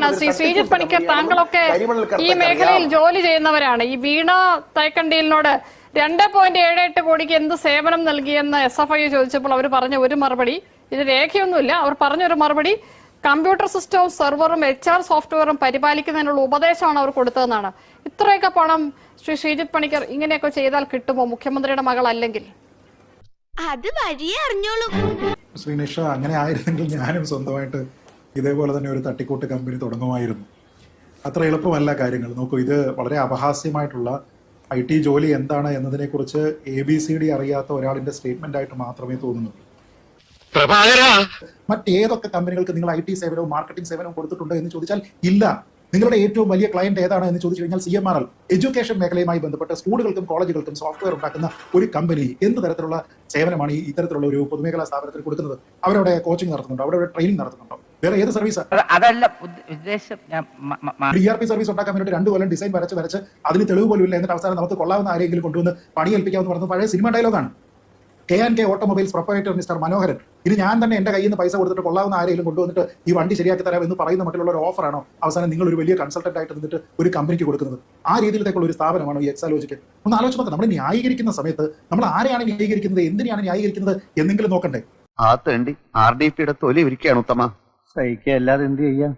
ചോദിക്കുകയാണ്. ശ്രീ ശ്രീജിത്ത് പണിക്കർ, താങ്കളൊക്കെ ഈ മേഖലയിൽ ജോലി ചെയ്യുന്നവരാണ്. ഈ വീണ തൈക്കണ്ടിലിനോട് 2.78 കോടിക്ക് എന്ത് സേവനം നൽകിയെന്ന് SFI ചോദിച്ചപ്പോൾ അവർ പറഞ്ഞ ഒരു മറുപടി, ഇത് രേഖയൊന്നുമില്ല, അവർ പറഞ്ഞൊരു മറുപടി, കമ്പ്യൂട്ടർ സിസ്റ്റവും സെർവറും HR സോഫ്റ്റ്വെയറും പരിപാലിക്കുന്നതിനുള്ള ഉപദേശമാണ് അവർ കൊടുത്തതെന്നാണ്. ഇത്രയൊക്കെ പണം ശ്രീ ശ്രീജിത്ത് പണിക്കർ ഇങ്ങനെയൊക്കെ ചെയ്താൽ കിട്ടുമോ മുഖ്യമന്ത്രിയുടെ മകൾ അല്ലെങ്കിൽ? അത് വഴിയേ അറിഞ്ഞോളൂ. ശ്രീനിഷ, അങ്ങനെ ആയിരുന്നെങ്കിൽ ഞാനും സ്വന്തമായിട്ട് ഇതേപോലെ തന്നെ ഒരു തട്ടിക്കൂട്ട് കമ്പനി തുടങ്ങുമായിരുന്നു. അത്ര എളുപ്പമല്ല കാര്യങ്ങൾ. നോക്കൂ, ഇത് വളരെ അപഹാസ്യമായിട്ടുള്ള IT ജോലി എന്താണ് എന്നതിനെക്കുറിച്ച് ABCD അറിയാത്ത ഒരാളിന്റെ സ്റ്റേറ്റ്മെന്റ് ആയിട്ട് മാത്രമേ തോന്നുന്നു. മറ്റേതൊക്കെ കമ്പനികൾക്ക് നിങ്ങൾ IT സേവനവും മാർക്കറ്റിംഗ് സേവനവും കൊടുത്തിട്ടുണ്ട് എന്ന് ചോദിച്ചാൽ ഇല്ല. നിങ്ങളുടെ ഏറ്റവും വലിയ ക്ലയന്റ് ഏതാണ് എന്ന് ചോദിച്ചു കഴിഞ്ഞാൽ CMRL, എഡ്യൂക്കേഷൻ മേഖലയുമായി ബന്ധപ്പെട്ട് സ്കൂളുകൾക്കും കോളേജുകൾക്കും സോഫ്റ്റ്വെയർ ഉണ്ടാക്കുന്ന ഒരു കമ്പനി എന്ത് തരത്തിലുള്ള സേവനമാണ് ഈ ഇത്തരത്തിലുള്ള ഒരു പൊതുമേഖലാ സ്ഥാപനത്തിൽ കൊടുക്കുന്നത്? അവരവിടെ കോച്ചിങ് നടത്തുന്നുണ്ടോ? അവരവിടെ ട്രെയിനിങ് നടത്തുന്നുണ്ടോ? വേറെ ഏത് സർവീസാണ്? അതല്ല ഉദ്ദേശം. ERP സർവീസ് ഉണ്ടാക്കാൻ വേണ്ടി 2 കൊല്ലം ഡിസൈൻ വരച്ച് അതിന് തെളിവ് പോലും ഇല്ല. എന്നിട്ട് അവസാനം നമുക്ക് കൊള്ളാവുന്ന ആരെങ്കിലും കൊണ്ടുവന്ന് പണിയേൽപ്പിക്കാമെന്ന് പറഞ്ഞത് പഴയ സിനിമ ഡയലോഗാണ്. K&K automobiles proprietor mister Manoharan, ഇത് ഞാൻ തന്നെ എന്റെ കയ്യിൽ നിന്ന് പൈസ കൊടുത്തിട്ട് കൊള്ളാവുന്ന ആരെങ്കിലും കൊണ്ടുവന്നിട്ട് ഈ വണ്ടി ശരിയാക്കി തരാം എന്ന് പറയുന്ന മറ്റുള്ള ഒരു ഓഫറാണോ അവസാനം നിങ്ങൾ ഒരു വലിയ കൺസൾട്ടന്റ് ആയിട്ട് നിന്നിട്ട് ഒരു കമ്പനിക്ക് കൊടുക്കുന്നത്? ആ രീതിയിലേക്കുള്ള ഒരു സ്ഥാപനമാണോ ഈ എക്സാലോജിക്ക്? ഒന്ന് ആലോചിച്ച് നോക്കാം. നമ്മൾ ന്യായീകരിക്കുന്ന സമയത്ത് നമ്മൾ ആരെയാണ് ന്യായീകരിക്കുന്നത്, എന്തിനാണ് ന്യായീകരിക്കുന്നത് എന്നെങ്കിലും നോക്കണ്ടേ? RDPയുടെ തൊലി ഇരിക്കുകയാണ് ഉത്തമ. സഹിക്കുക, അല്ലാതെ എന്ത് ചെയ്യാം?